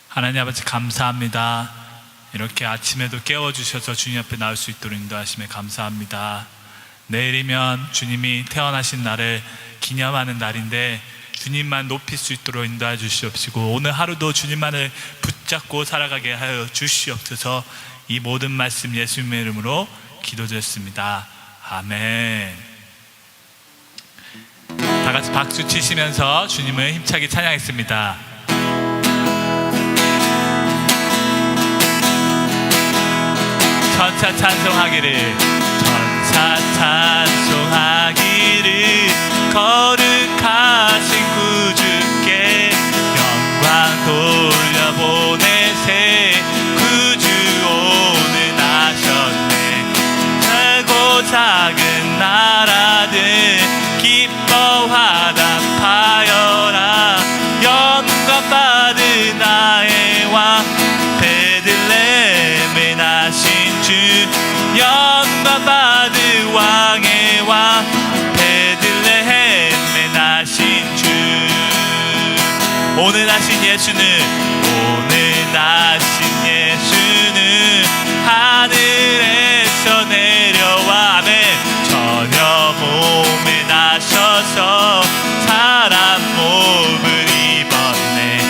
하나님 아버지 감사합니다. 이렇게 아침에도 깨워주셔서 주님 앞에 나올 수 있도록 인도하심에 감사합니다. 내일이면 주님이 태어나신 날을 기념하는 날인데 주님만 높일 수 있도록 인도해 주시옵시고, 오늘 하루도 주님만을 붙잡고 살아가게 하여 주시옵소서. 이 모든 말씀 예수님의 이름으로 기도드렸습니다. 아멘. 다 같이 박수 치시면서 주님을 힘차게 찬양했습니다. 천사 찬송하기를, 천사 찬송하기를, 거룩하신 구주께 영광 돌려보내세. 구주 오늘 나셨네. 크고 작은 나라들 기뻐 화답하여라. 영광 받은 나의 왕 베들레헴에 나신 주, 영광 받은 왕의 왕 베들레헴에 나신 주. 오늘 나신 예수는, 오늘 나신 예수는 하늘에서 내려와 전혀 몸에 나셔서 사람 몸을 입었네.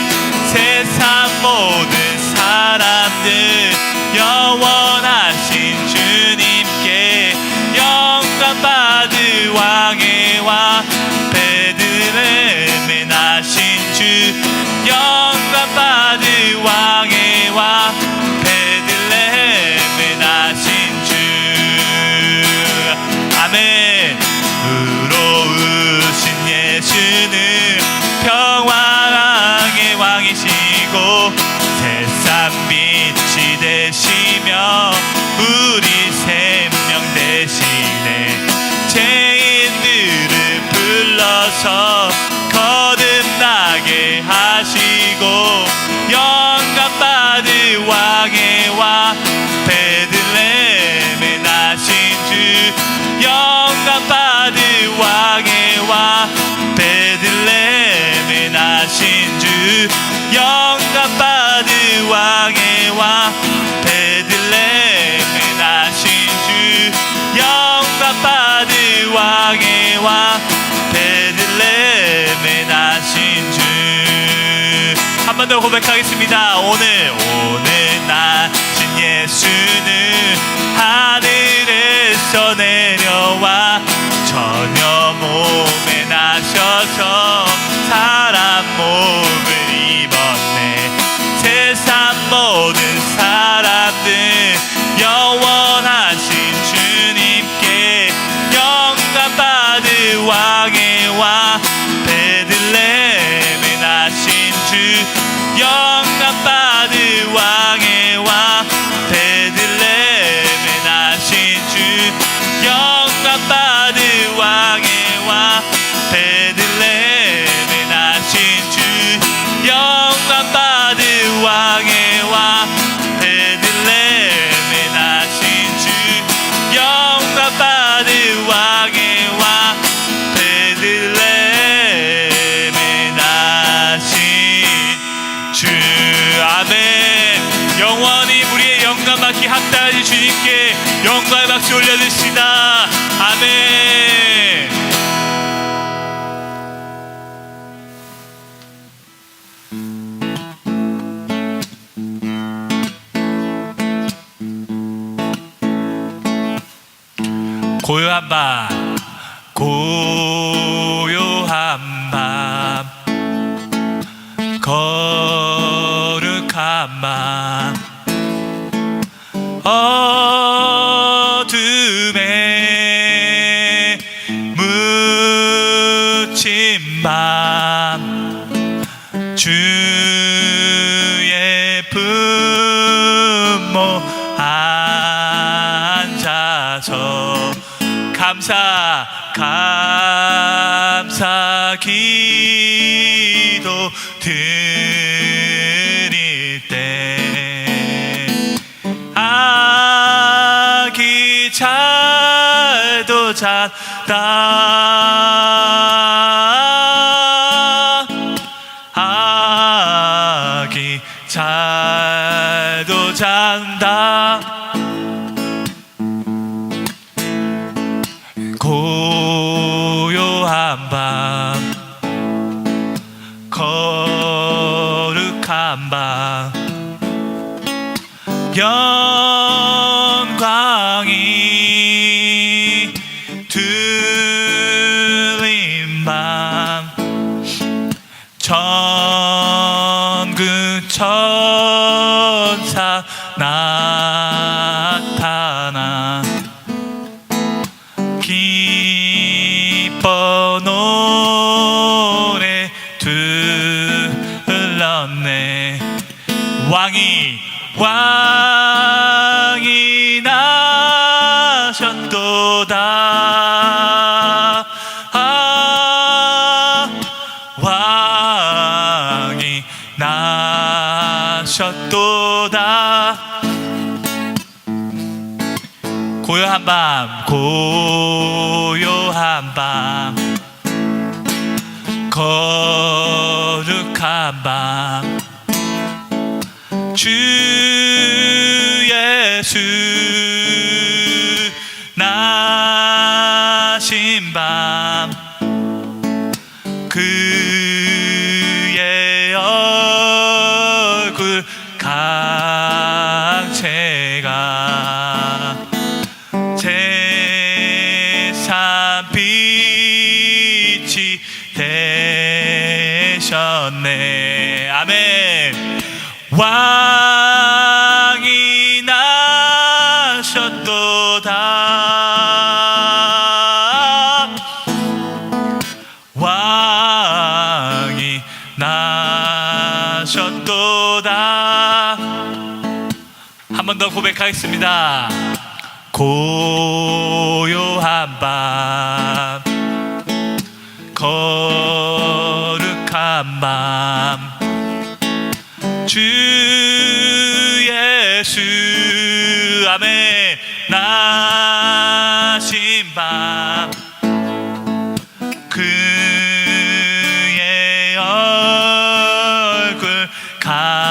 세상 모든 사람들 영원하신 주님께 영광 받을 왕의 왕 베들레헴에 나신 주, 영광 받을 왕의 왕 베들레헴에 나신 주. 아멘. 의로우신 예수는 평화의 왕이시고 세상 빛이 되시며 우리 생명 되시네. 죄인들을 불러서 거듭나게 하시고 영광 받을 왕의 왕 베들레헴에 나신 주, 영광 받을 왕의 왕 베들레헴에 나신 주, 영광 받을 왕의 왕 베들레헴에 나신 주, 영광 받을 왕의 왕 베들레헴에 나신 주. 한 번 더 고백하겠습니다. 오늘 나신 예수는 하늘에서 내려와 전혀 몸에 나셔서 사람 몸을 입었네. 세상 모든 사람들 영원하신 주님께 영광 받을 왕의 왕 베들레헴에 나신 주, 영광 받을 왕의 왕 베들레헴에 나신 주, 영광 받을 왕의 왕 베들레헴에 나신 주, 영광 받을 왕의 왕 베들레헴에 나신 주, 영광 받을 왕의 왕 베들레헴에 나신 주. 아멘. 영원히 우리의 영광 받기 합당하신 주님께 영광의 박수 올려드립시다. 아멘. 고요한 밤, 고요한 밤, 거룩한 밤, 어둠에 묻힌 밤, 주의 품모 앉아서 감사 기도 드릴 때 아기 잘도 잤다. 아기 왕이 잘도 잔다. 고요한 밤 거룩한 밤 영광이 들린 밤 전그 천사 나타나 기뻐 노래 들렀네. 왕이 나셨도다. 왕이 나셨도다. 고요한 밤 거룩한 밤 주 예수 나신 밤 그의 얼굴 강체가 세상 빛이 되셨네. 아멘. 왕이 나셨도다. 왕이 나셨도다. 한 번 더 고백하겠습니다. 고요한 밤 거룩한 밤 주 예수 아멘 나신 밤 그의 얼굴 강체가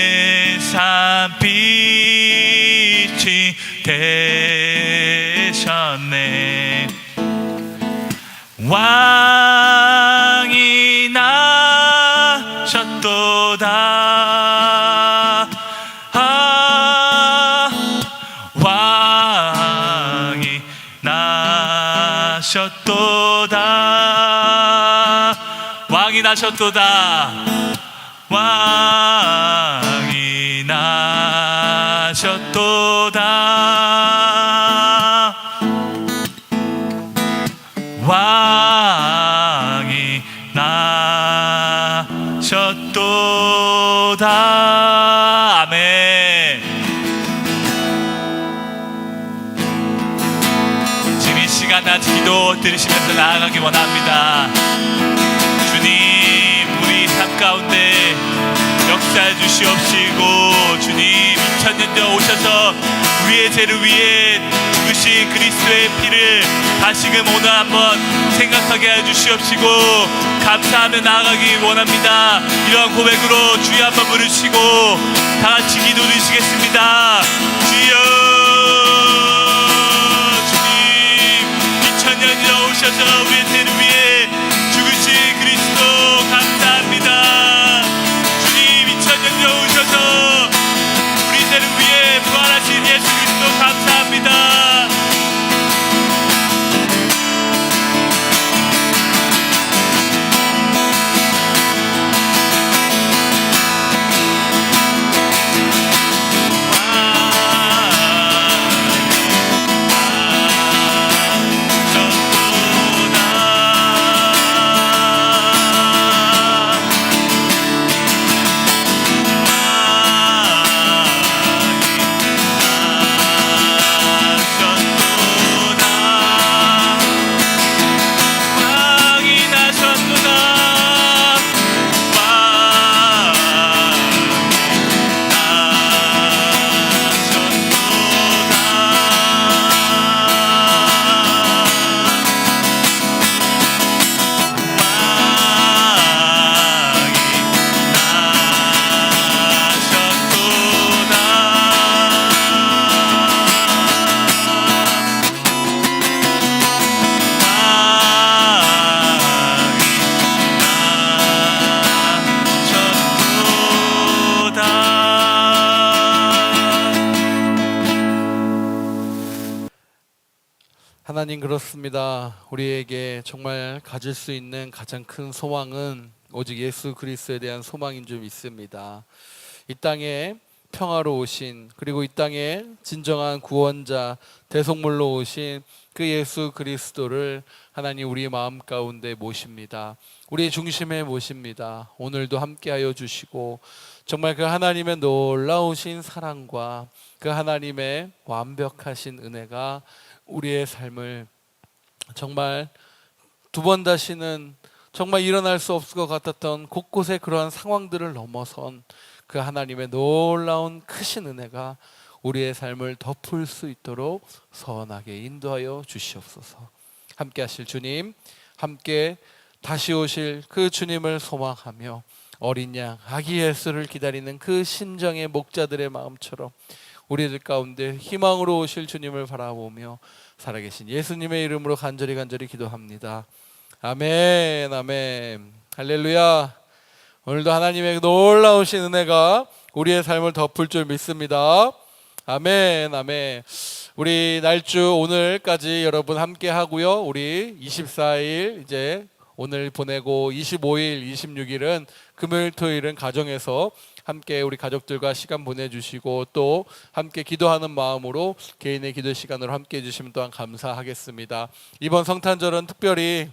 세상 빛이 되셨네. 왕이 나셨도다. 왕이 나셨도다. 왕이 나셨도다. 왕이 나셨도다. 왕이 나셨도다. 아멘. 지금 이 시간 같이 기도 들으시면서 나아가기 원합니다. 주님 우리 삶 가운데 역사해 주시옵시고 주님 2000년 전 오셔서 우리의 죄를 위해 죽으신 그리스도의 피를 다시금 오늘 한번 생각하게 해주시옵시고 감사하며 나아가기 원합니다. 이러한 고백으로 주여 한번 부르시고 다같이 기도 드리시겠습니다. 주여 주님 2000년 전 오셔서 우리의 죄를 위해 죽으신 그리스도 감사합니다. 주님 2000년 전 오셔서 우리 죄를 위해 부활하신 예수 그리스도 감사합니다. 왕이 하나님, 그렇습니다. 우리에게 정말 가질 수 있는 가장 큰 소망은 오직 예수 그리스도에 대한 소망인 줄 믿습니다. 이 땅에 평화로 오신, 그리고 이 땅에 진정한 구원자, 대속물로 오신 그 예수 그리스도를 하나님 우리 마음 가운데 모십니다. 우리의 중심에 모십니다. 오늘도 함께하여 주시고 정말 그 하나님의 놀라우신 사랑과 그 하나님의 완벽하신 은혜가 우리의 삶을 정말 두 번 다시는 정말 일어날 수 없을 것 같았던 곳곳의 그러한 상황들을 넘어선 그 하나님의 놀라운 크신 은혜가 우리의 삶을 덮을 수 있도록 선하게 인도하여 주시옵소서. 함께 하실 주님, 함께 다시 오실 그 주님을 소망하며 어린 양 아기 예수를 기다리는 그 심정의 목자들의 마음처럼 우리들 가운데 희망으로 오실 주님을 바라보며 살아계신 예수님의 이름으로 간절히 기도합니다. 아멘, 아멘, 할렐루야. 오늘도 하나님의 놀라우신 은혜가 우리의 삶을 덮을 줄 믿습니다. 아멘, 아멘. 우리 날주 오늘까지 여러분 함께 하고요. 우리 24일 이제 오늘 보내고 25일, 26일은 금요일, 토요일은 가정에서 함께 우리 가족들과 시간 보내주시고 또 함께 기도하는 마음으로 개인의 기도 시간으로 함께 해주시면 또한 감사하겠습니다. 이번 성탄절은 특별히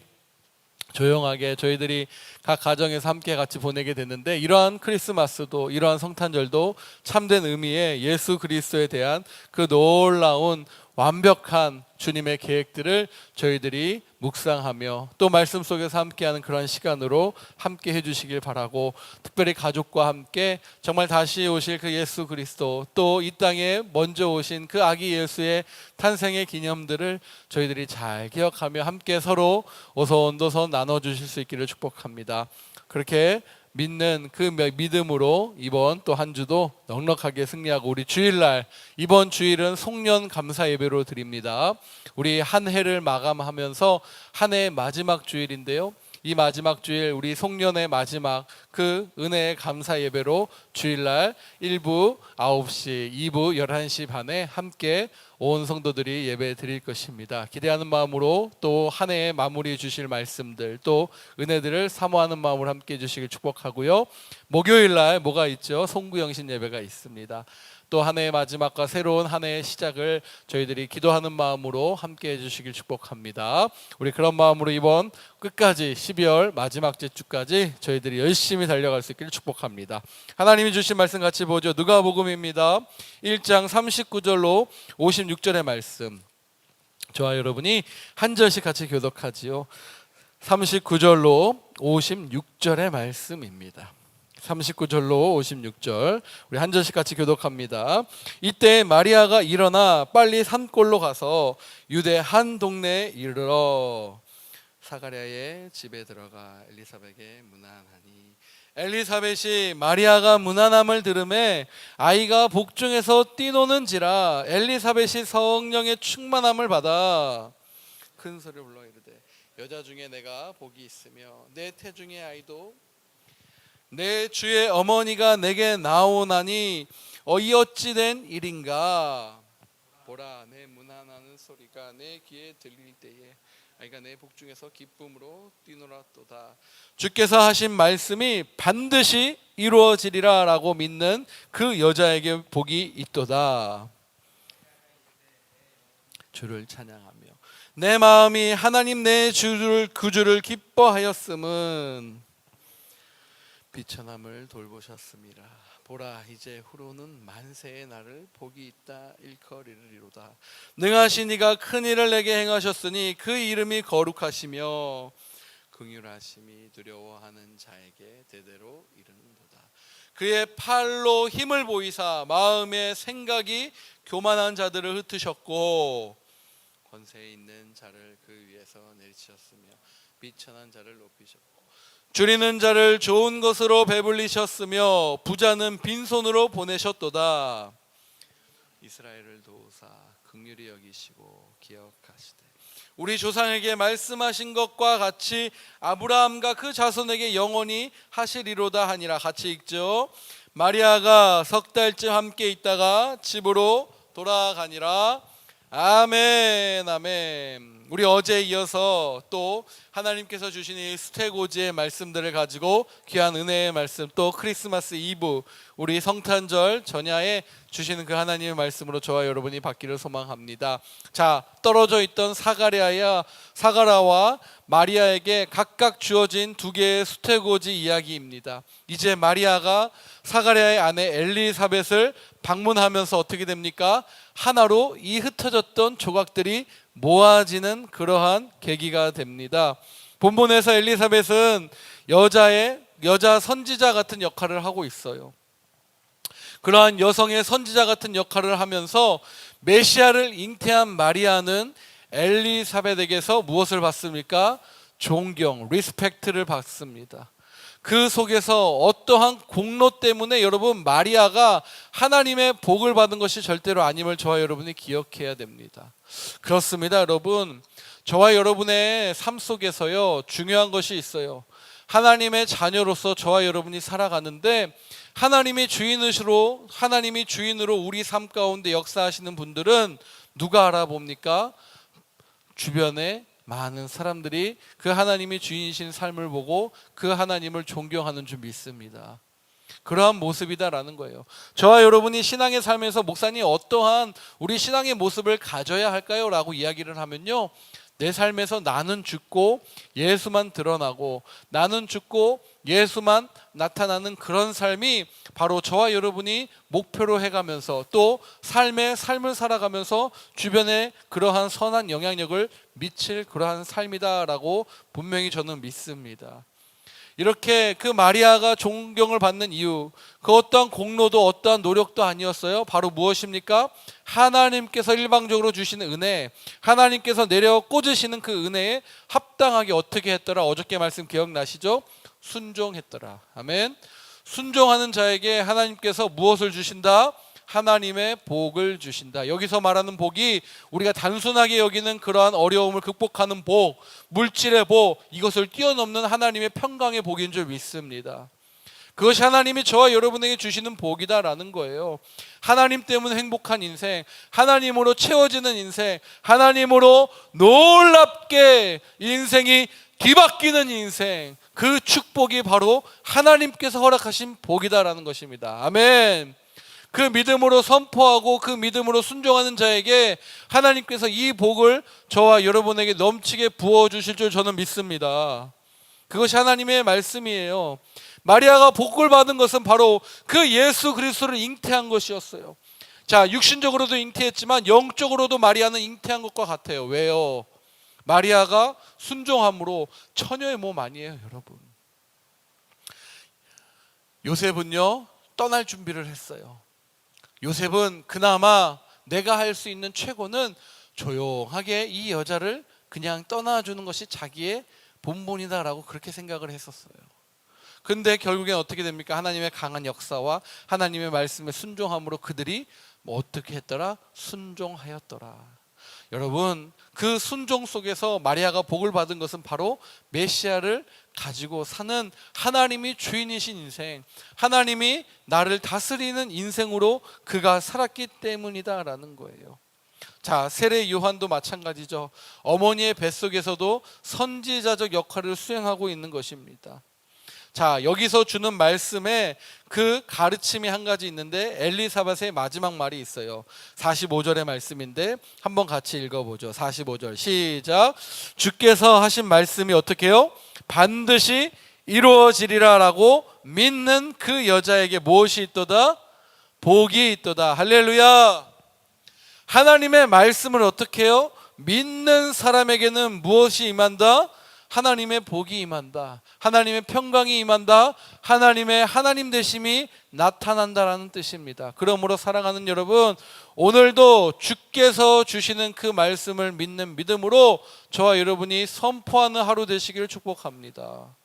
조용하게 저희들이 각 가정에서 함께 같이 보내게 됐는데, 이러한 크리스마스도 이러한 성탄절도 참된 의미의 예수 그리스도에 대한 그 놀라운 완벽한 주님의 계획들을 저희들이 묵상하며 또 말씀 속에서 함께하는 그런 시간으로 함께 해주시길 바라고, 특별히 가족과 함께 정말 다시 오실 그 예수 그리스도, 또 이 땅에 먼저 오신 그 아기 예수의 탄생의 기념들을 저희들이 잘 기억하며 함께 서로 오손도손 나눠주실 수 있기를 축복합니다. 그렇게 믿는 그 믿음으로 이번 또 한 주도 넉넉하게 승리하고, 우리 주일날 이번 주일은 송년 감사 예배로 드립니다. 우리 한 해를 마감하면서 한 해의 마지막 주일인데요, 이 마지막 주일 우리 송년의 마지막 그 은혜의 감사 예배로 주일날 1부 9시, 2부 11시 반에 함께 온 성도들이 예배 드릴 것입니다. 기대하는 마음으로 또 한 해에 마무리해 주실 말씀들, 또 은혜들을 사모하는 마음으로 함께 해주시길 축복하고요. 목요일날 뭐가 있죠? 송구영신 예배가 있습니다. 또 한 해의 마지막과 새로운 한 해의 시작을 저희들이 기도하는 마음으로 함께 해주시길 축복합니다. 우리 그런 마음으로 이번 끝까지 12월 마지막 주까지 저희들이 열심히 달려갈 수 있기를 축복합니다. 하나님이 주신 말씀 같이 보죠. 누가복음입니다. 1장 39절로 56절의 말씀, 저와 여러분이 한 절씩 같이 교독하지요. 39절로 56절의 말씀입니다. 39절로 56절 우리 한 절씩 같이 교독합니다. 이때 마리아가 일어나 빨리 산골로 가서 유대 한 동네에 이르러 사가랴의 집에 들어가 엘리사벳에게 문안하니, 엘리사벳이 마리아가 문안함을 들음에 아이가 복중에서 뛰노는지라 엘리사벳이 성령의 충만함을 받아 큰 소리를 불러 이르되, 여자 중에 내가 복이 있으며 내 태중의 아이도 내 주의 어머니가 내게 나오나니 이 어찌 된 일인가. 보라, 내 문안하는 소리가 내 귀에 들릴 때에 아이가 내 복중에서 기쁨으로 뛰놀았도다. 주께서 하신 말씀이 반드시 이루어지리라 라고 믿는 그 여자에게 복이 있도다. 주를 찬양하며 내 마음이 하나님 내 주를 구주를 기뻐하였음은 비천함을 돌보셨습니다. 보라, 이제 후로는 만세의 날을 복이 있다 일컬이리로다. 능하신 이가 큰 일을 내게 행하셨으니 그 이름이 거룩하시며 긍휼하심이 두려워하는 자에게 대대로 이르는도다. 그의 팔로 힘을 보이사 마음의 생각이 교만한 자들을 흩으셨고 권세 있는 자를 그 위에서 내리치셨으며 비천한 자를 높이셨고 줄이는 자를 좋은 것으로 배불리셨으며 부자는 빈손으로 보내셨도다. 이스라엘을 도우사 긍휼히 여기시고 기억하시되 우리 조상에게 말씀하신 것과 같이 아브라함과 그 자손에게 영원히 하시리로다 하니라. 같이 읽죠. 마리아가 석 달쯤 함께 있다가 집으로 돌아가니라. 아멘, 아멘. 우리 어제에 이어서 또 하나님께서 주신 이 수태고지의 말씀들을 가지고 귀한 은혜의 말씀, 또 크리스마스 이브 우리 성탄절 전야에 주시는 그 하나님의 말씀으로 저와 여러분이 받기를 소망합니다. 자, 떨어져 있던 사가라와 마리아에게 각각 주어진 두 개의 수태고지 이야기입니다. 이제 마리아가 사가랴의 아내 엘리사벳을 방문하면서 어떻게 됩니까? 하나로 이 흩어졌던 조각들이 모아지는 그러한 계기가 됩니다. 본문에서 엘리사벳은 여자 선지자 같은 역할을 하고 있어요. 그러한 여성의 선지자 같은 역할을 하면서 메시아를 잉태한 마리아는 엘리사벳에게서 무엇을 받습니까? 존경, 리스펙트를 받습니다. 그 속에서 어떠한 공로 때문에 여러분 마리아가 하나님의 복을 받은 것이 절대로 아님을 저와 여러분이 기억해야 됩니다. 그렇습니다, 여러분. 저와 여러분의 삶 속에서요, 중요한 것이 있어요. 하나님의 자녀로서 저와 여러분이 살아가는데 하나님이 주인으로 우리 삶 가운데 역사하시는 분들은 누가 알아봅니까? 주변에 많은 사람들이 그 하나님이 주인이신 삶을 보고 그 하나님을 존경하는 줄 믿습니다. 그러한 모습이다라는 거예요. 저와 여러분이 신앙의 삶에서 목사님 어떠한 우리 신앙의 모습을 가져야 할까요? 라고 이야기를 하면요, 내 삶에서 나는 죽고 예수만 드러나고 나는 죽고 예수만 나타나는 그런 삶이 바로 저와 여러분이 목표로 해가면서 또 삶을 살아가면서 주변에 그러한 선한 영향력을 미칠 그러한 삶이다라고 분명히 저는 믿습니다. 이렇게 그 마리아가 존경을 받는 이유, 그 어떠한 공로도 어떠한 노력도 아니었어요. 바로 무엇입니까? 하나님께서 일방적으로 주시는 은혜, 하나님께서 내려 꽂으시는 그 은혜에 합당하게 어떻게 했더라? 어저께 말씀 기억나시죠? 순종했더라. 아멘. 순종하는 자에게 하나님께서 무엇을 주신다? 하나님의 복을 주신다. 여기서 말하는 복이 우리가 단순하게 여기는 그러한 어려움을 극복하는 복, 물질의 복, 이것을 뛰어넘는 하나님의 평강의 복인 줄 믿습니다. 그것이 하나님이 저와 여러분에게 주시는 복이다라는 거예요. 하나님 때문에 행복한 인생, 하나님으로 채워지는 인생, 하나님으로 놀랍게 인생이 뒤바뀌는 인생, 그 축복이 바로 하나님께서 허락하신 복이다라는 것입니다. 아멘. 그 믿음으로 선포하고 그 믿음으로 순종하는 자에게 하나님께서 이 복을 저와 여러분에게 넘치게 부어주실 줄 저는 믿습니다. 그것이 하나님의 말씀이에요. 마리아가 복을 받은 것은 바로 그 예수 그리스도를 잉태한 것이었어요. 자, 육신적으로도 잉태했지만 영적으로도 마리아는 잉태한 것과 같아요. 왜요? 마리아가 순종함으로 처녀의 몸 아니에요, 여러분. 요셉은요, 떠날 준비를 했어요. 요셉은 그나마 내가 할 수 있는 최고는 조용하게 이 여자를 그냥 떠나주는 것이 자기의 본분이다라고 그렇게 생각을 했었어요. 근데 결국엔 어떻게 됩니까? 하나님의 강한 역사와 하나님의 말씀에 순종함으로 그들이 어떻게 했더라? 순종하였더라. 여러분, 그 순종 속에서 마리아가 복을 받은 것은 바로 메시아를 가지고 사는 하나님이 주인이신 인생, 하나님이 나를 다스리는 인생으로 그가 살았기 때문이다라는 거예요. 자, 세례 요한도 마찬가지죠. 어머니의 뱃속에서도 선지자적 역할을 수행하고 있는 것입니다. 자, 여기서 주는 말씀에 그 가르침이 한 가지 있는데 엘리사벳의 마지막 말이 있어요. 45절의 말씀인데 한번 같이 읽어보죠. 45절 시작. 주께서 하신 말씀이 어떻게 해요? 반드시 이루어지리라 라고 믿는 그 여자에게 무엇이 있도다? 복이 있도다. 할렐루야. 하나님의 말씀을 어떻게 해요? 믿는 사람에게는 무엇이 임한다? 하나님의 복이 임한다. 하나님의 평강이 임한다. 하나님의 하나님 되심이 나타난다라는 뜻입니다. 그러므로 사랑하는 여러분, 오늘도 주께서 주시는 그 말씀을 믿는 믿음으로 저와 여러분이 선포하는 하루 되시기를 축복합니다.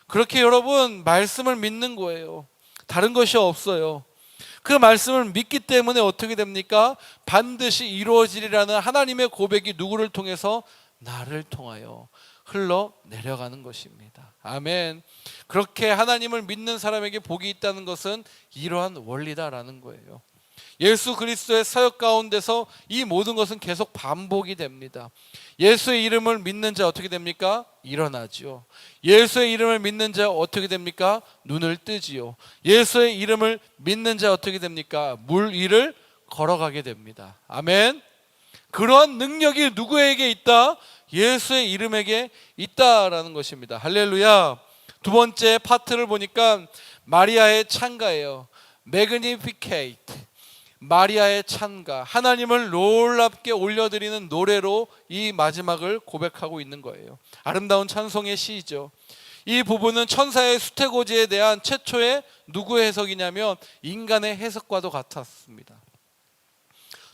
그렇게 여러분 말씀을 믿는 거예요. 다른 것이 없어요. 그 말씀을 믿기 때문에 어떻게 됩니까? 반드시 이루어지리라는 하나님의 고백이 누구를 통해서? 나를 통하여 흘러 내려가는 것입니다. 아멘. 그렇게 하나님을 믿는 사람에게 복이 있다는 것은 이러한 원리다라는 거예요. 예수 그리스도의 사역 가운데서 이 모든 것은 계속 반복이 됩니다. 예수의 이름을 믿는 자 어떻게 됩니까? 일어나지요. 예수의 이름을 믿는 자 어떻게 됩니까? 눈을 뜨지요. 예수의 이름을 믿는 자 어떻게 됩니까? 물 위를 걸어가게 됩니다. 아멘. 그러한 능력이 누구에게 있다? 예수의 이름에게 있다라는 것입니다. 할렐루야. 두 번째 파트를 보니까 마리아의 찬가예요. Magnificate. 마리아의 찬가, 하나님을 놀랍게 올려드리는 노래로 이 마지막을 고백하고 있는 거예요. 아름다운 찬송의 시이죠. 이 부분은 천사의 수태고지에 대한 최초의 누구의 해석이냐면 인간의 해석과도 같았습니다.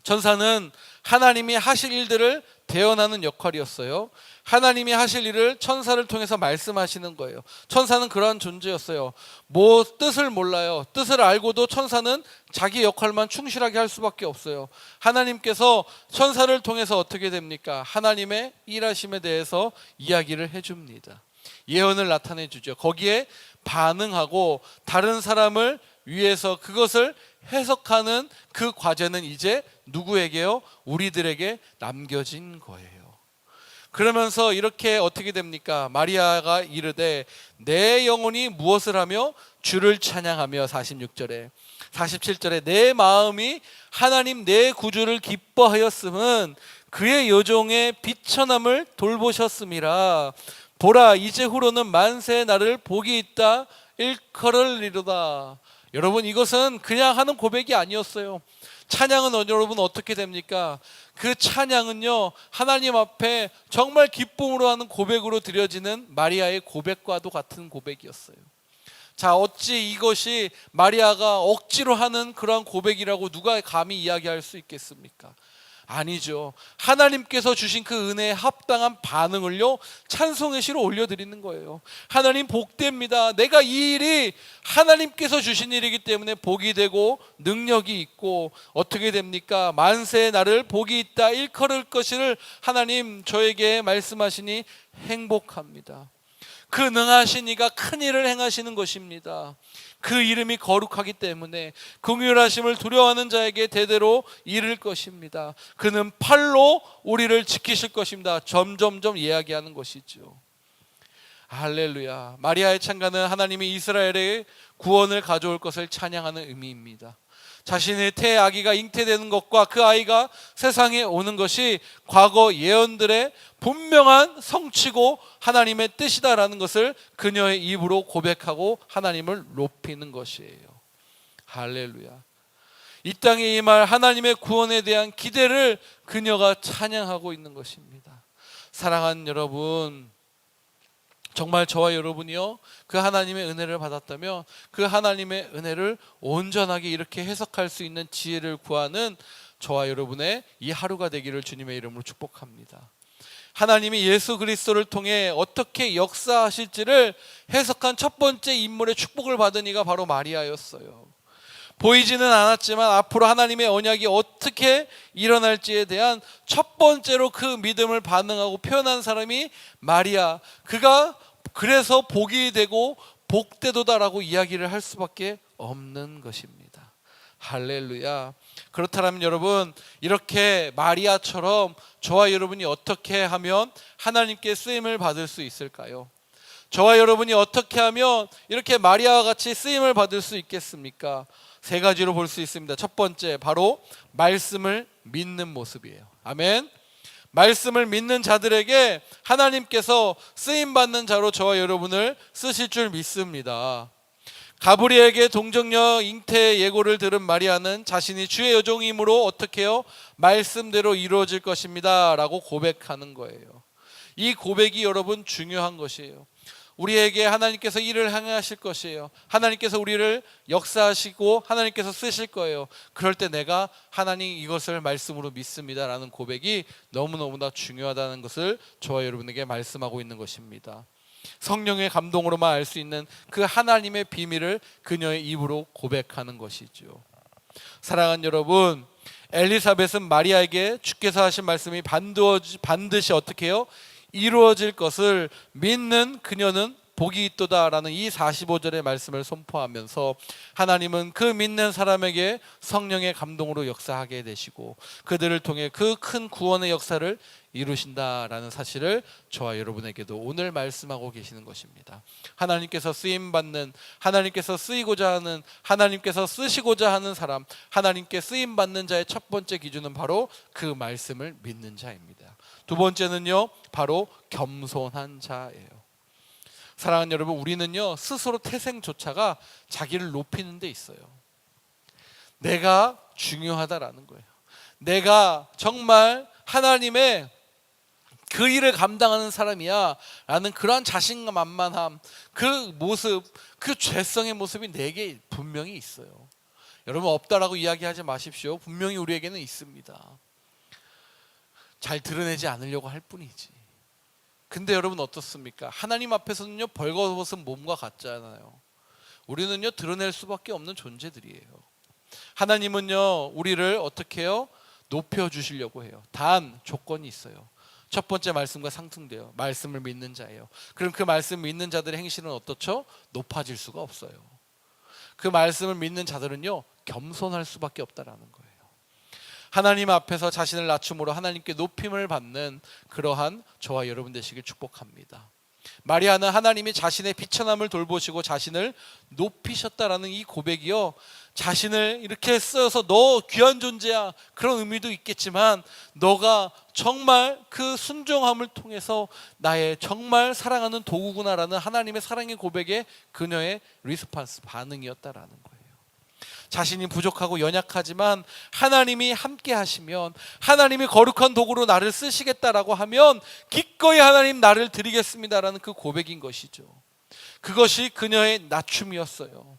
천사는 하나님이 하실 일들을 대언하는 역할이었어요. 하나님이 하실 일을 천사를 통해서 말씀하시는 거예요. 천사는 그러한 존재였어요. 뭐 뜻을 몰라요. 뜻을 알고도 천사는 자기 역할만 충실하게 할 수밖에 없어요. 하나님께서 천사를 통해서 어떻게 됩니까? 하나님의 일하심에 대해서 이야기를 해줍니다. 예언을 나타내 주죠. 거기에 반응하고 다른 사람을 위해서 그것을 해석하는 그 과제는 이제 누구에게요? 우리들에게 남겨진 거예요. 그러면서 이렇게 어떻게 됩니까? 마리아가 이르되 내 영혼이 무엇을 하며 주를 찬양하며 46절에 47절에 내 마음이 하나님 내 구주를 기뻐하였음은 그의 여종의 비천함을 돌보셨음이라. 보라 이제후로는 만세의 나를 복이 있다 일컬으리로다. 여러분 이것은 그냥 하는 고백이 아니었어요. 찬양은 여러분 어떻게 됩니까? 그 찬양은요 하나님 앞에 정말 기쁨으로 하는 고백으로 드려지는 마리아의 고백과도 같은 고백이었어요. 자, 어찌 이것이 마리아가 억지로 하는 그러한 고백이라고 누가 감히 이야기할 수 있겠습니까? 아니죠. 하나님께서 주신 그 은혜에 합당한 반응을요 찬송의 시로 올려드리는 거예요. 하나님 복됩니다. 내가 이 일이 하나님께서 주신 일이기 때문에 복이 되고 능력이 있고 어떻게 됩니까? 만세의 나를 복이 있다 일컬을 것을 하나님 저에게 말씀하시니 행복합니다. 그 능하신 이가 큰 일을 행하시는 것입니다. 그 이름이 거룩하기 때문에 긍휼하심을 두려워하는 자에게 대대로 이를 것입니다. 그는 팔로 우리를 지키실 것입니다. 점점점 이야기하는 것이죠. 할렐루야. 마리아의 찬가는 하나님이 이스라엘의 구원을 가져올 것을 찬양하는 의미입니다. 자신의 태 아기가 잉태되는 것과 그 아이가 세상에 오는 것이 과거 예언들의 분명한 성취고 하나님의 뜻이다라는 것을 그녀의 입으로 고백하고 하나님을 높이는 것이에요. 할렐루야. 이 땅에 임할 하나님의 구원에 대한 기대를 그녀가 찬양하고 있는 것입니다. 사랑하는 여러분, 정말 저와 여러분이요 그 하나님의 은혜를 받았다면 그 하나님의 은혜를 온전하게 이렇게 해석할 수 있는 지혜를 구하는 저와 여러분의 이 하루가 되기를 주님의 이름으로 축복합니다. 하나님이 예수 그리스도를 통해 어떻게 역사하실지를 해석한 첫 번째 인물의 축복을 받은 이가 바로 마리아였어요. 보이지는 않았지만 앞으로 하나님의 언약이 어떻게 일어날지에 대한 첫 번째로 그 믿음을 반응하고 표현한 사람이 마리아. 그가 그래서 복이 되고 복되도다라고 이야기를 할 수밖에 없는 것입니다. 할렐루야. 그렇다면 여러분 이렇게 마리아처럼 저와 여러분이 어떻게 하면 하나님께 쓰임을 받을 수 있을까요? 저와 여러분이 어떻게 하면 이렇게 마리아와 같이 쓰임을 받을 수 있겠습니까? 세 가지로 볼 수 있습니다. 첫 번째 바로 말씀을 믿는 모습이에요. 아멘. 말씀을 믿는 자들에게 하나님께서 쓰임받는 자로 저와 여러분을 쓰실 줄 믿습니다. 가브리엘에게 동정녀 잉태 예고를 들은 마리아는 자신이 주의 여종이므로 어떻게 해요? 말씀대로 이루어질 것입니다 라고 고백하는 거예요. 이 고백이 여러분 중요한 것이에요. 우리에게 하나님께서 일을 행하실 것이에요. 하나님께서 우리를 역사하시고 하나님께서 쓰실 거예요. 그럴 때 내가 하나님 이것을 말씀으로 믿습니다 라는 고백이 너무너무나 중요하다는 것을 저와 여러분에게 말씀하고 있는 것입니다. 성령의 감동으로만 알 수 있는 그 하나님의 비밀을 그녀의 입으로 고백하는 것이죠. 사랑하는 여러분, 엘리사벳은 마리아에게 주께서 하신 말씀이 반드시 어떻게 해요? 이루어질 것을 믿는 그녀는 복이 있도다라는 이 45절의 말씀을 선포하면서 하나님은 그 믿는 사람에게 성령의 감동으로 역사하게 되시고 그들을 통해 그 큰 구원의 역사를 이루신다라는 사실을 저와 여러분에게도 오늘 말씀하고 계시는 것입니다. 하나님께서 쓰임받는, 하나님께서 쓰이고자 하는, 하나님께서 쓰시고자 하는 사람, 하나님께 쓰임받는 자의 첫 번째 기준은 바로 그 말씀을 믿는 자입니다. 두 번째는요, 바로 겸손한 자예요. 사랑하는 여러분, 우리는요 스스로 태생조차가 자기를 높이는 데 있어요. 내가 중요하다라는 거예요. 내가 정말 하나님의 그 일을 감당하는 사람이야 라는 그러한 자신만만함, 그 모습, 그 죄성의 모습이 내게 분명히 있어요. 여러분, 없다라고 이야기하지 마십시오. 분명히 우리에게는 있습니다. 잘 드러내지 않으려고 할 뿐이지. 근데 여러분 어떻습니까? 하나님 앞에서는요 벌거벗은 몸과 같잖아요. 우리는요 드러낼 수밖에 없는 존재들이에요. 하나님은요 우리를 어떻게 해요? 높여주시려고 해요. 단 조건이 있어요. 첫 번째 말씀과 상충돼요. 말씀을 믿는 자예요. 그럼 그 말씀 믿는 자들의 행실은 어떻죠? 높아질 수가 없어요. 그 말씀을 믿는 자들은요 겸손할 수밖에 없다라는 거예요. 하나님 앞에서 자신을 낮춤으로 하나님께 높임을 받는 그러한 저와 여러분 되시길 축복합니다. 마리아는 하나님이 자신의 비천함을 돌보시고 자신을 높이셨다라는 이 고백이요, 자신을 이렇게 쓰여서 너 귀한 존재야 그런 의미도 있겠지만 너가 정말 그 순종함을 통해서 나의 정말 사랑하는 도구구나라는 하나님의 사랑의 고백에 그녀의 리스판스, 반응이었다라는 거예요. 자신이 부족하고 연약하지만 하나님이 함께 하시면, 하나님이 거룩한 도구로 나를 쓰시겠다라고 하면 기꺼이 하나님 나를 드리겠습니다라는 그 고백인 것이죠. 그것이 그녀의 낮춤이었어요.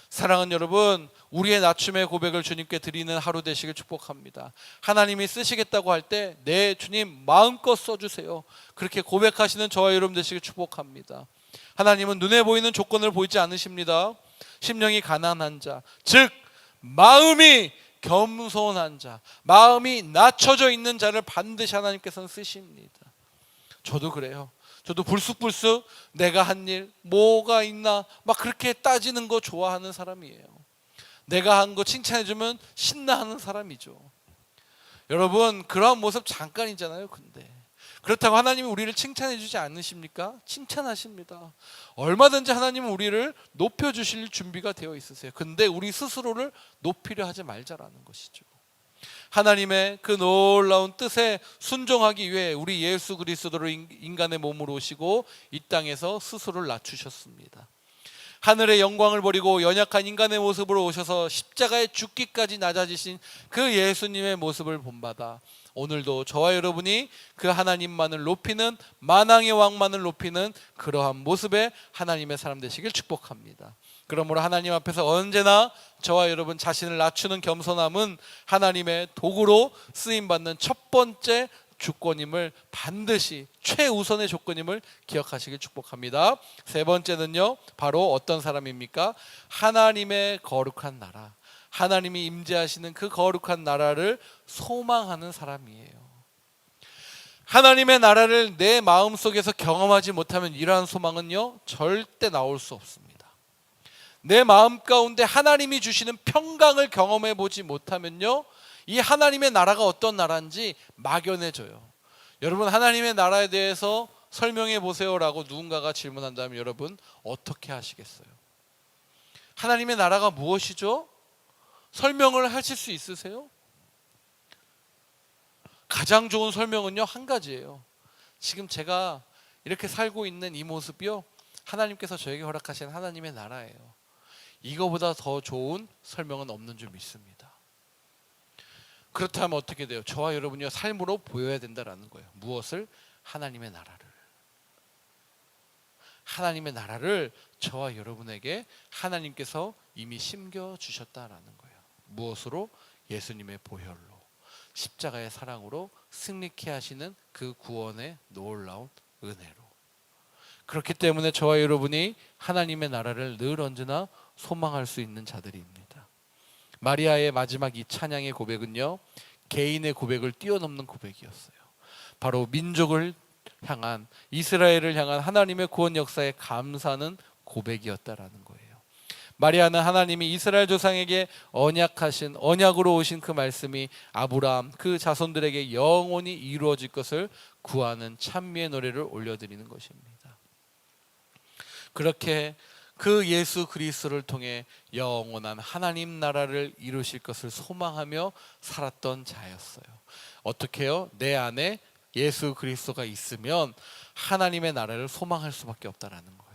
사랑하는 여러분, 우리의 낮춤의 고백을 주님께 드리는 하루 되시길 축복합니다. 하나님이 쓰시겠다고 할 때 네 주님 마음껏 써주세요, 그렇게 고백하시는 저와 여러분 되시길 축복합니다. 하나님은 눈에 보이는 조건을 보이지 않으십니다. 심령이 가난한 자, 즉 마음이 겸손한 자, 마음이 낮춰져 있는 자를 반드시 하나님께서는 쓰십니다. 저도 그래요. 저도 불쑥불쑥 내가 한 일 뭐가 있나 막 그렇게 따지는 거 좋아하는 사람이에요. 내가 한 거 칭찬해주면 신나하는 사람이죠. 여러분, 그러한 모습 잠깐이잖아요. 근데 그렇다고 하나님이 우리를 칭찬해 주지 않으십니까? 칭찬하십니다. 얼마든지 하나님은 우리를 높여주실 준비가 되어 있으세요. 근데 우리 스스로를 높이려 하지 말자라는 것이죠. 하나님의 그 놀라운 뜻에 순종하기 위해 우리 예수 그리스도를 인간의 몸으로 오시고 이 땅에서 스스로를 낮추셨습니다. 하늘의 영광을 버리고 연약한 인간의 모습으로 오셔서 십자가에 죽기까지 낮아지신 그 예수님의 모습을 본받아 오늘도 저와 여러분이 그 하나님만을 높이는, 만왕의 왕만을 높이는 그러한 모습의 하나님의 사람 되시길 축복합니다. 그러므로 하나님 앞에서 언제나 저와 여러분 자신을 낮추는 겸손함은 하나님의 도구로 쓰임받는 첫 번째 주권임을, 반드시 최우선의 조건임을 기억하시길 축복합니다. 세 번째는요, 바로 어떤 사람입니까? 하나님의 거룩한 나라, 하나님이 임재하시는 그 거룩한 나라를 소망하는 사람이에요. 하나님의 나라를 내 마음속에서 경험하지 못하면 이러한 소망은요 절대 나올 수 없습니다. 내 마음 가운데 하나님이 주시는 평강을 경험해 보지 못하면요 이 하나님의 나라가 어떤 나라인지 막연해져요. 여러분, 하나님의 나라에 대해서 설명해 보세요라고 누군가가 질문한다면 여러분 어떻게 하시겠어요? 하나님의 나라가 무엇이죠? 설명을 하실 수 있으세요? 가장 좋은 설명은요 한 가지예요. 지금 제가 이렇게 살고 있는 이 모습이요 하나님께서 저에게 허락하신 하나님의 나라예요. 이거보다 더 좋은 설명은 없는 줄 믿습니다. 그렇다면 어떻게 돼요? 저와 여러분이 삶으로 보여야 된다라는 거예요. 무엇을? 하나님의 나라를. 하나님의 나라를 저와 여러분에게 하나님께서 이미 심겨주셨다라는 거예요. 무엇으로? 예수님의 보혈로, 십자가의 사랑으로 승리케 하시는 그 구원의 놀라운 은혜로. 그렇기 때문에 저와 여러분이 하나님의 나라를 늘 언제나 소망할 수 있는 자들입니다. 마리아의 마지막 이 찬양의 고백은요 개인의 고백을 뛰어넘는 고백이었어요. 바로 민족을 향한, 이스라엘을 향한 하나님의 구원 역사에 감사하는 고백이었다라는 거예요. 마리아는 하나님이 이스라엘 조상에게 언약으로 오신 그 말씀이 아브라함 그 자손들에게 영원히 이루어질 것을 구하는 찬미의 노래를 올려드리는 것입니다. 그렇게 그 예수 그리스도를 통해 영원한 하나님 나라를 이루실 것을 소망하며 살았던 자였어요. 어떻게요? 내 안에 예수 그리스도가 있으면 하나님의 나라를 소망할 수밖에 없다라는 거예요.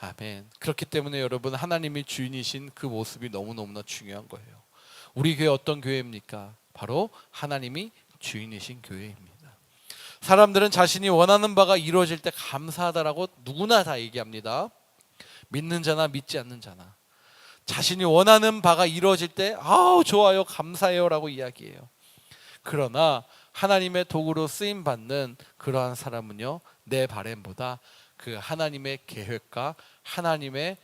아멘. 그렇기 때문에 여러분, 하나님이 주인이신 그 모습이 너무너무나 중요한 거예요. 우리 교회 어떤 교회입니까? 바로 하나님이 주인이신 교회입니다. 사람들은 자신이 원하는 바가 이루어질 때 감사하다라고 누구나 다 얘기합니다. 믿는 자나 믿지 않는 자나 자신이 원하는 바가 이루어질 때 아우 좋아요, 감사해요 라고 이야기해요. 그러나 하나님의 도구로 쓰임받는 그러한 사람은요, 내 바램보다 그 하나님의 계획과 하나님의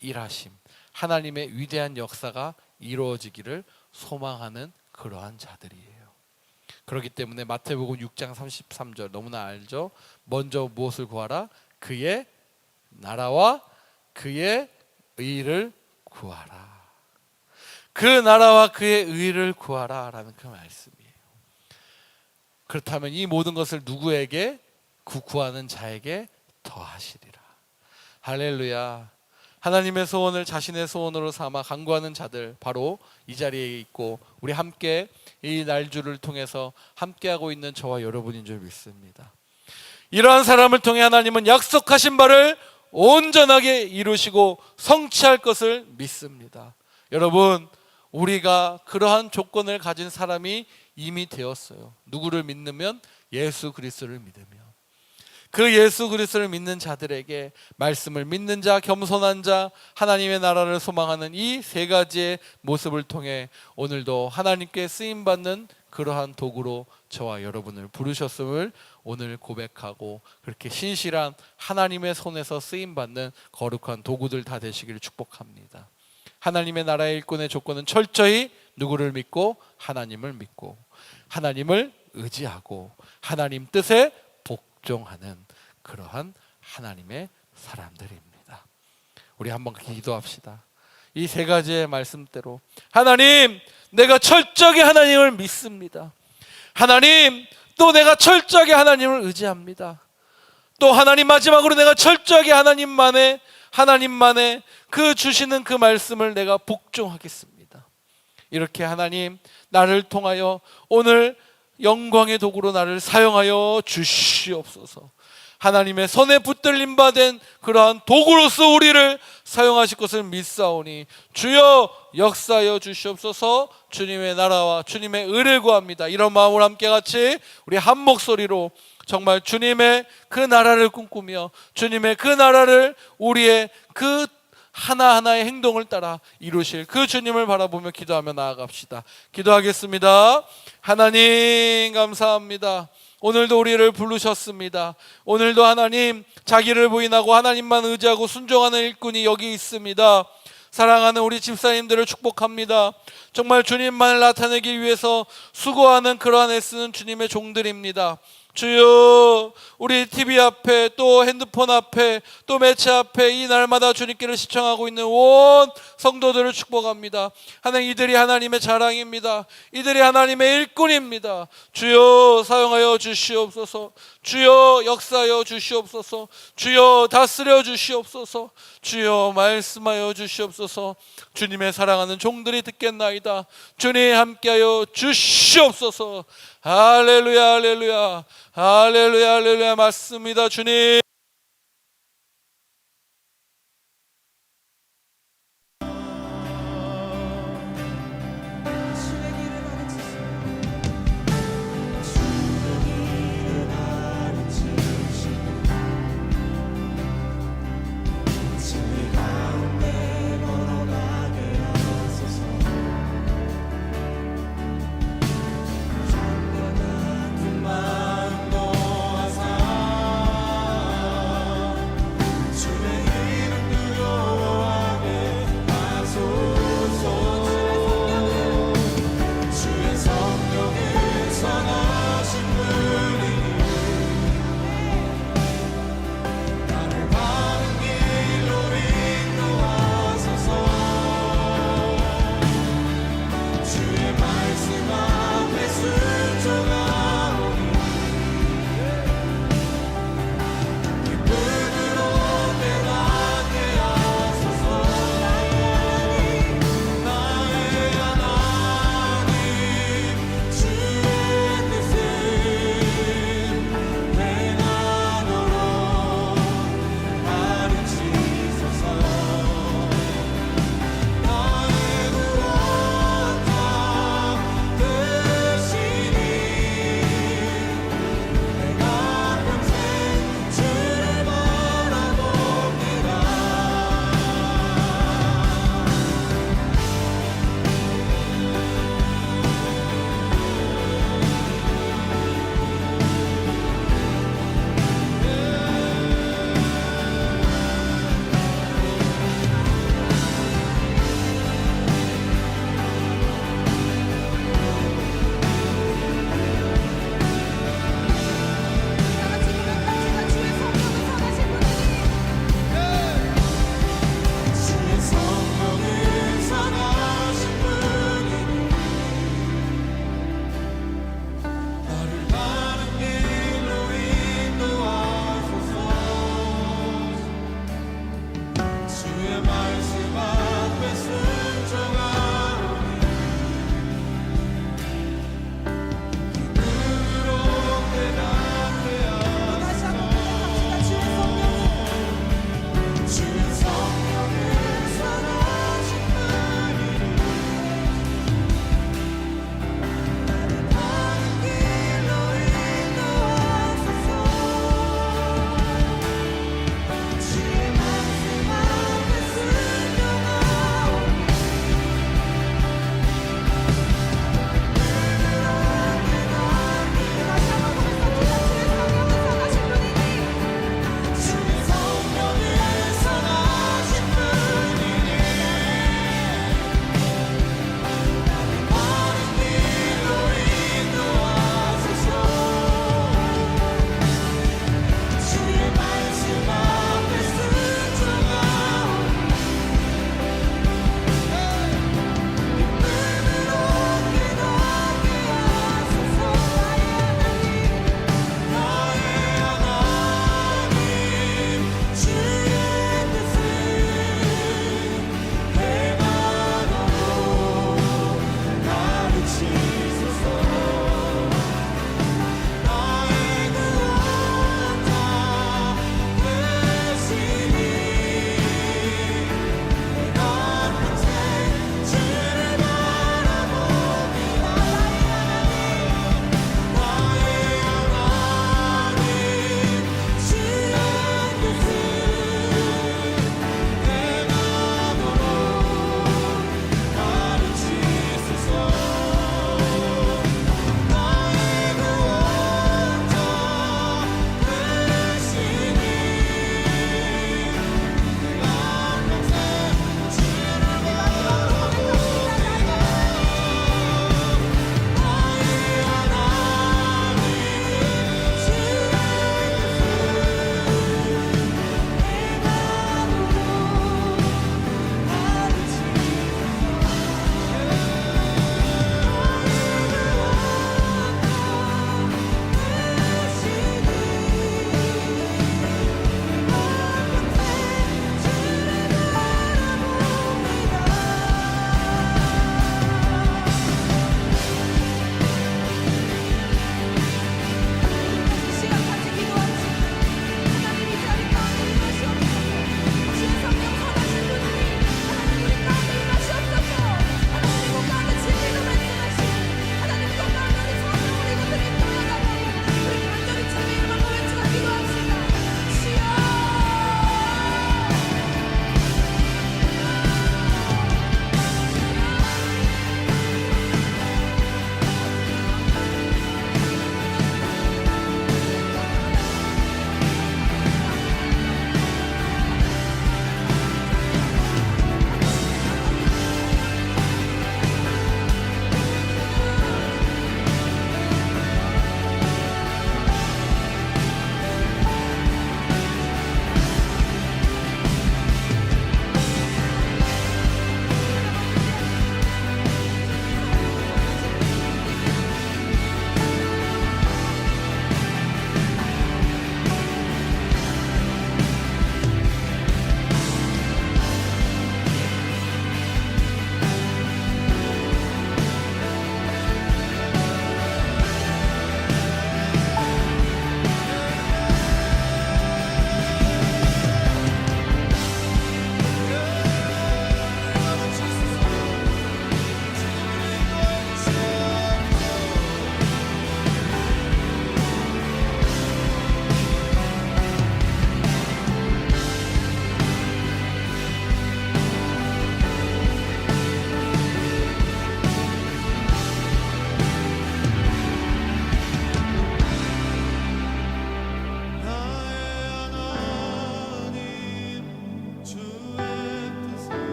일하심, 하나님의 위대한 역사가 이루어지기를 소망하는 그러한 자들이에요. 그렇기 때문에 마태복음 6장 33절 너무나 알죠? 먼저 무엇을 구하라? 그의 나라와 그의 의를 구하라. 그 나라와 그의 의를 구하라 라는 그 말씀이에요. 그렇다면 이 모든 것을 누구에게? 구하는 자에게 더하시리라. 할렐루야. 하나님의 소원을 자신의 소원으로 삼아 간구하는 자들, 바로 이 자리에 있고 우리 함께 이 날주를 통해서 함께하고 있는 저와 여러분인 줄 믿습니다. 이러한 사람을 통해 하나님은 약속하신 바를 온전하게 이루시고 성취할 것을 믿습니다. 여러분, 우리가 그러한 조건을 가진 사람이 이미 되었어요. 누구를 믿으면? 예수 그리스도를 믿으면. 그 예수 그리스도를 믿는 자들에게 말씀을 믿는 자, 겸손한 자, 하나님의 나라를 소망하는 이 세 가지의 모습을 통해 오늘도 하나님께 쓰임받는 그러한 도구로 저와 여러분을 부르셨음을 오늘 고백하고, 그렇게 신실한 하나님의 손에서 쓰임받는 거룩한 도구들 다 되시기를 축복합니다. 하나님의 나라의 일꾼의 조건은 철저히 누구를 믿고? 하나님을 믿고 하나님을 의지하고 하나님 뜻에 복종하는 그러한 하나님의 사람들입니다. 우리 한번 기도합시다. 이 세 가지의 말씀대로 하나님, 내가 철저하게 하나님을 믿습니다. 하나님, 또 내가 철저하게 하나님을 의지합니다. 또 하나님, 마지막으로 내가 철저하게 하나님만의 그 주시는 그 말씀을 내가 복종하겠습니다. 이렇게 하나님, 나를 통하여 오늘 영광의 도구로 나를 사용하여 주시옵소서. 하나님의 손에 붙들림 받은 그러한 도구로서 우리를 사용하실 것을 믿사오니 주여 역사하여 주시옵소서. 주님의 나라와 주님의 의를 구합니다. 이런 마음으로 함께 같이 우리 한 목소리로 정말 주님의 그 나라를 꿈꾸며 주님의 그 나라를 우리의 그 하나하나의 행동을 따라 이루실 그 주님을 바라보며 기도하며 나아갑시다. 기도하겠습니다. 하나님 감사합니다. 오늘도 우리를 부르셨습니다. 오늘도 하나님, 자기를 부인하고 하나님만 의지하고 순종하는 일꾼이 여기 있습니다. 사랑하는 우리 집사님들을 축복합니다. 정말 주님만을 나타내기 위해서 수고하는 그러한 애쓰는 주님의 종들입니다. 주여, 우리 TV 앞에 또 핸드폰 앞에 또 매체 앞에 이 날마다 주님께를 시청하고 있는 온 성도들을 축복합니다. 하나님, 이들이 하나님의 자랑입니다. 이들이 하나님의 일꾼입니다. 주여 사용하여 주시옵소서. 주여 역사하여 주시옵소서. 주여 다스려 주시옵소서. 주여 말씀하여 주시옵소서. 주님의 사랑하는 종들이 듣겠나이다. 주님 함께하여 주시옵소서. 할렐루야 할렐루야 할렐루야 할렐루야. 맞습니다 주님. 주의 말씀 앞에 순종하오니 눈으로 깨닫게 다시 한번 하소서. 고백합시다. 주의 성령을 선하신 분이니 나를 바른 길로 인도하소서. 주의 말씀 앞에 순종하오니 다시 한번 고백합시다. 주의 성령을 선하신 분이니 나를 바른 길로 인도하소서. 주의 말씀 앞에 순종하오니 눈으로 깨닫게 하소서. 나의 하나님 주의 뜻을 행하도록 가르치소서. 나의 구원자 되시니 내가 평생 주를 바라봅니다. 나의 하나님 주의 뜻을 행하도록 가르치소서. 나의 구원자 되시니 내가 평생 주를 바라봅니다. 나의 하나님 주의 시간 같이 기도합시다. 하나님 이 자리 가운데 임하시옵소서. 주의 성령 선하신 분이니 하나님 우리 가운데 임하시옵소서. 하나님 이 가운데 진리로 말씀하시니 하나님 또 가운데 우리 성령을 이곳을 인도하다니 우리 간절히 주의 이름으로 외치고 기도합시다. 주여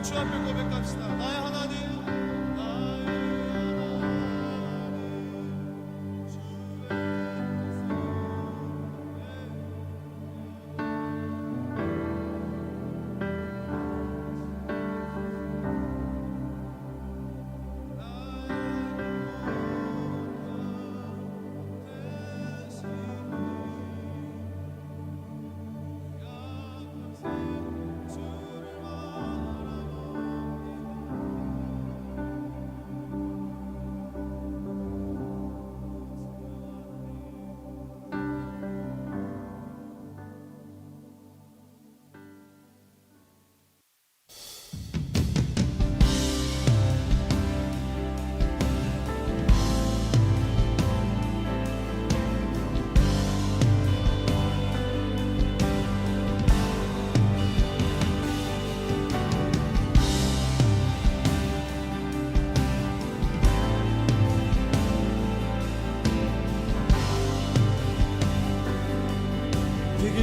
주 앞에 고백합시다. 나의 하나님, 나의 하나님, 주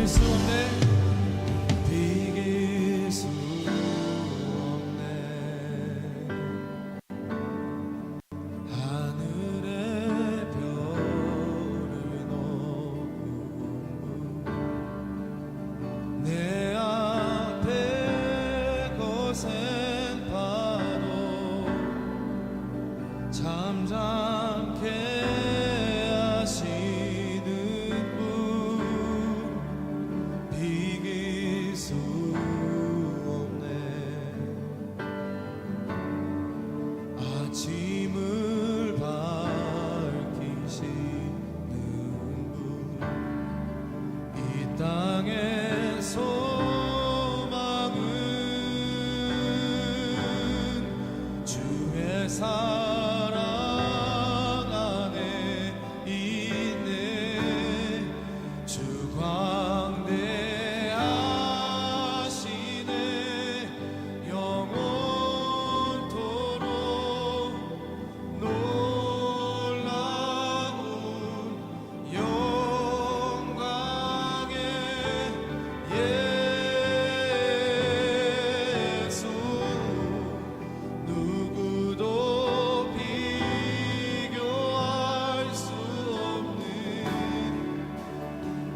비길 수 없네 비길 수 없네 하늘의 별을 놓고 내 앞에 거센 파도 잠잠케 하시는 분 비길 수 없네 아침을 밝히시는 분 이 땅의 소망은 주의 사랑 안에 있네 주 광대하시네 영원토록 놀라운 영광의 예수 누구도 비교할 수 없는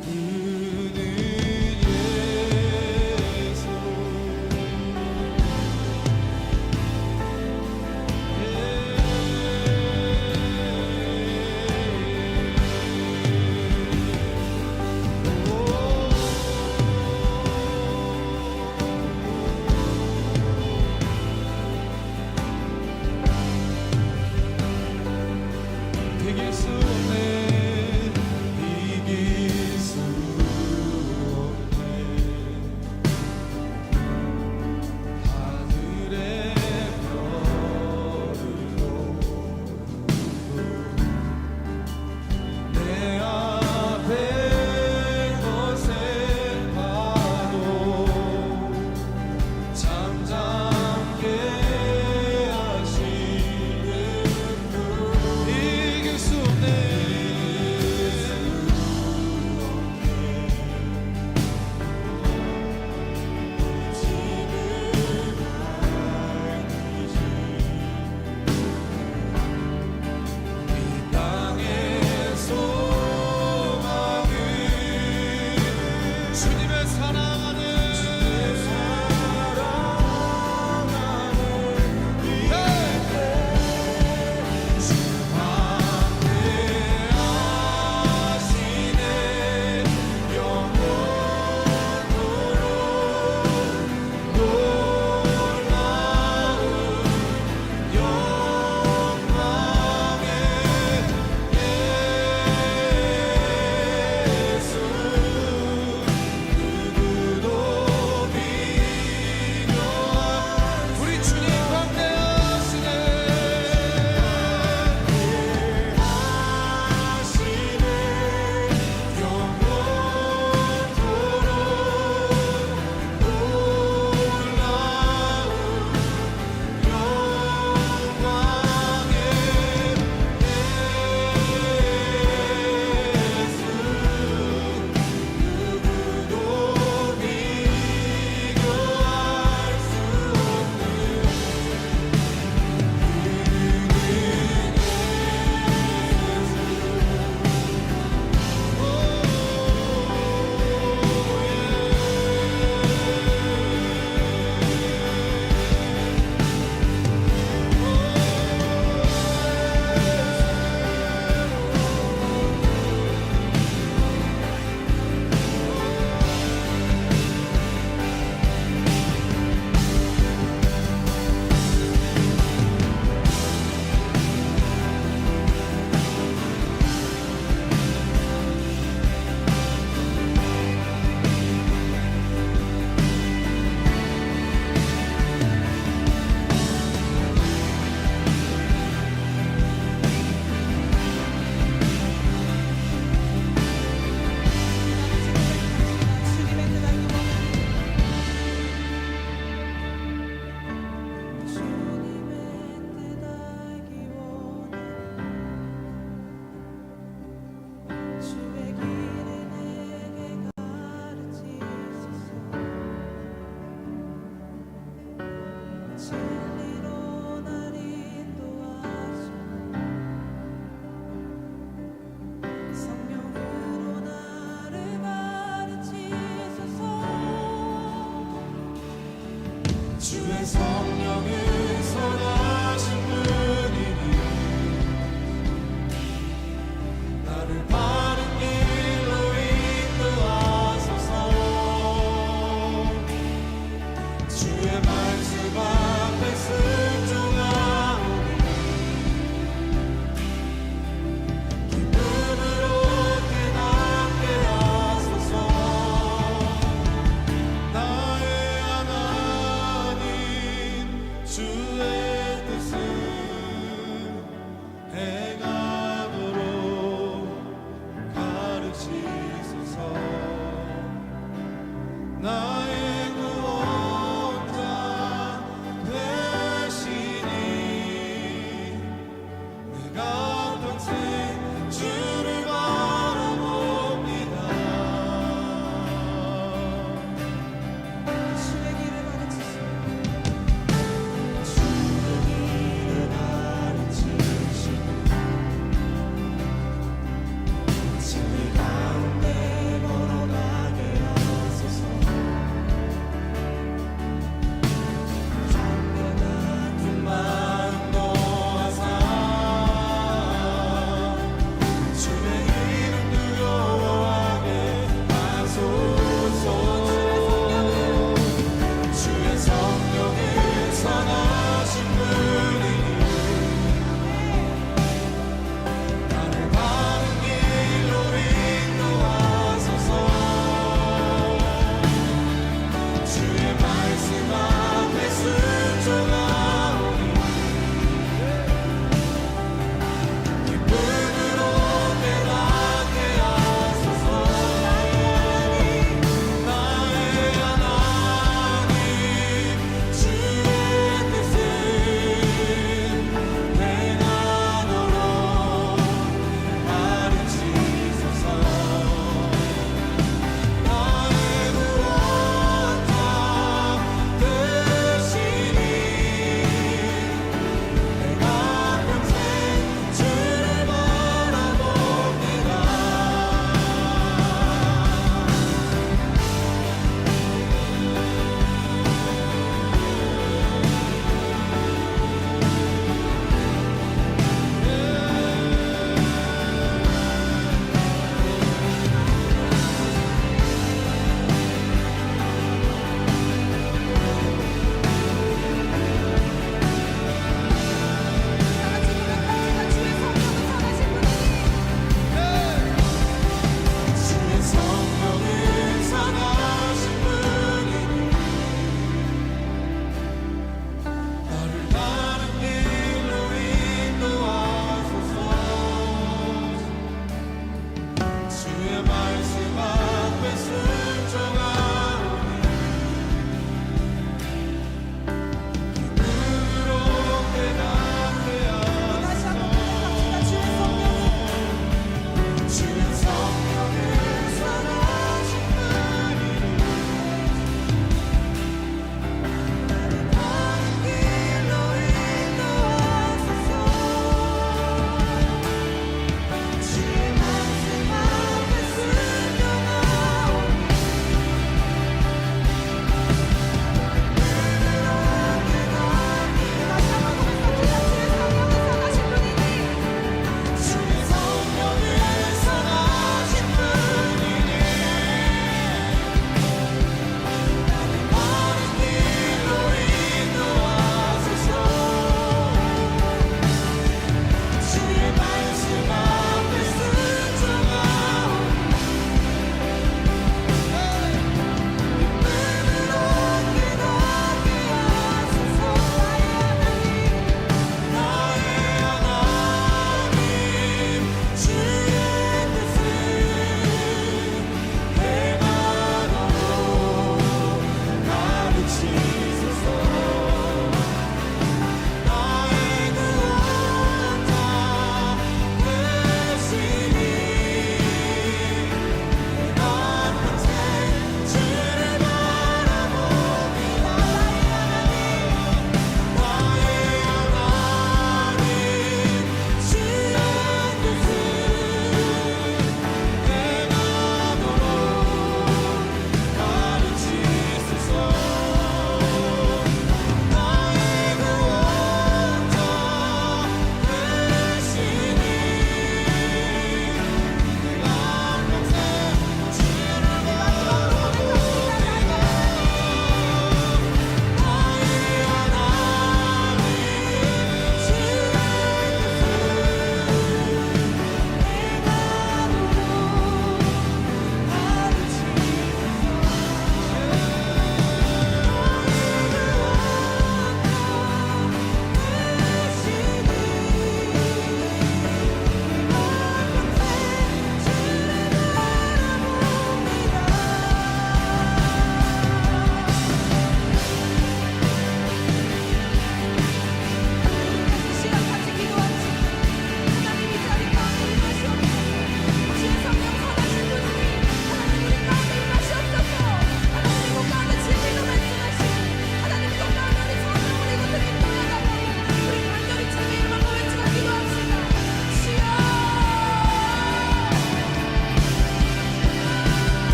그는 예수 비길 수 없네 비길 수 없네 하늘의 별을 놓고 내 앞에 거센 파도 잠잠케 하시는 분 이길 수 없네 바른 길로 이끌어하소서. 주의 말씀 앞에 순종하오니 기쁨으로 깨닫게 하소서. 나의 하나님 주의 뜻을 행하도록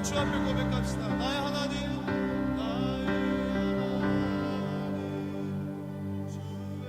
주 앞에 고백합시다. 나의 하나님, 나의 하나님, 주의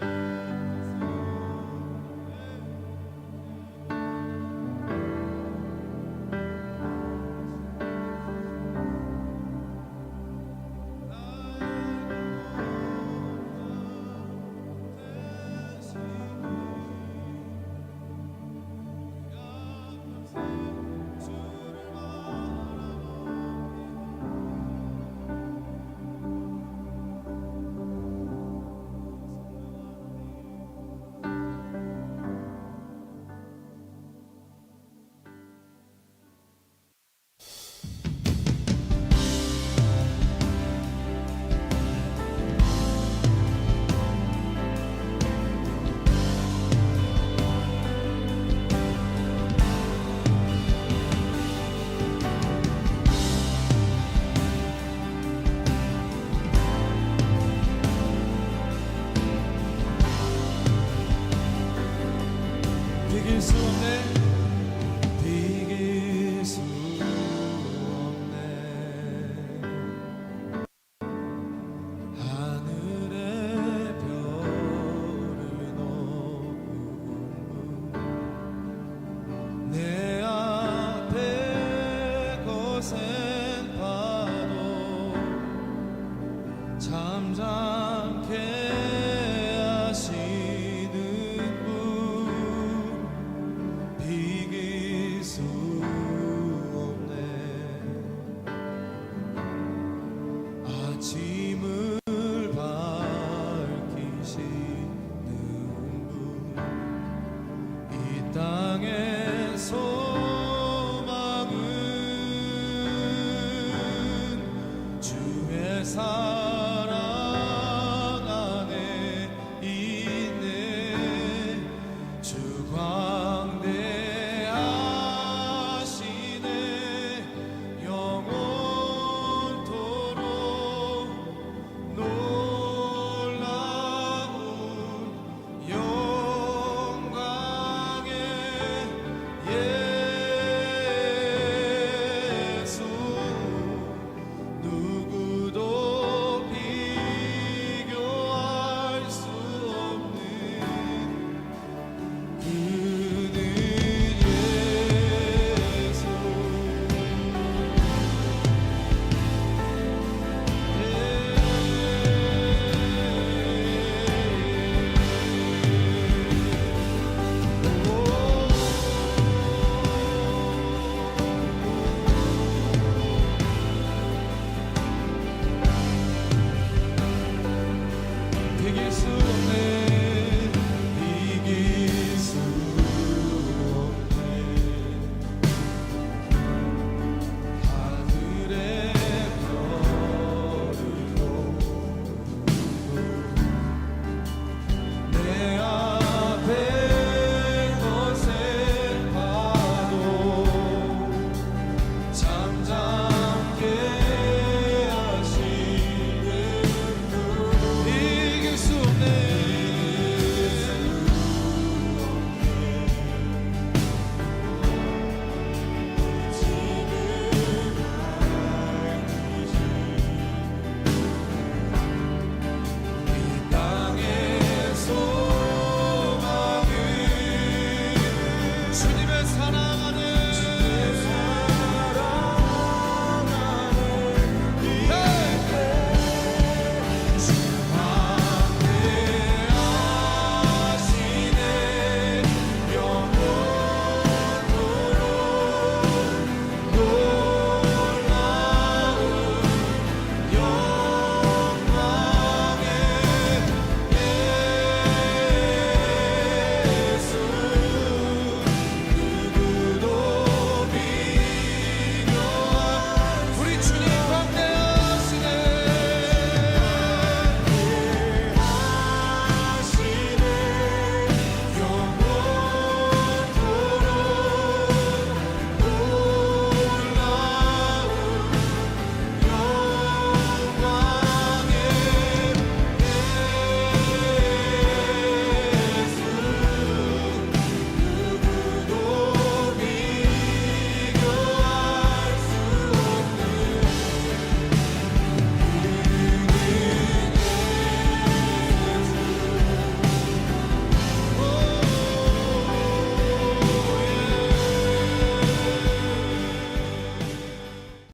비길 수 없네, 비길 수 없네. 하늘의 별을 넘은 내 앞에 거센 파도 잠잠케 하시는 비길 수 없네. 아침을 밝히시는 분, 이 땅의 소망은 주의 사랑 안에 있네. 주 광대하시네. 영원토록 놀라운 영광의 예수, 누구도 비교할 수 없는 그는 예수. 비길 수 없네,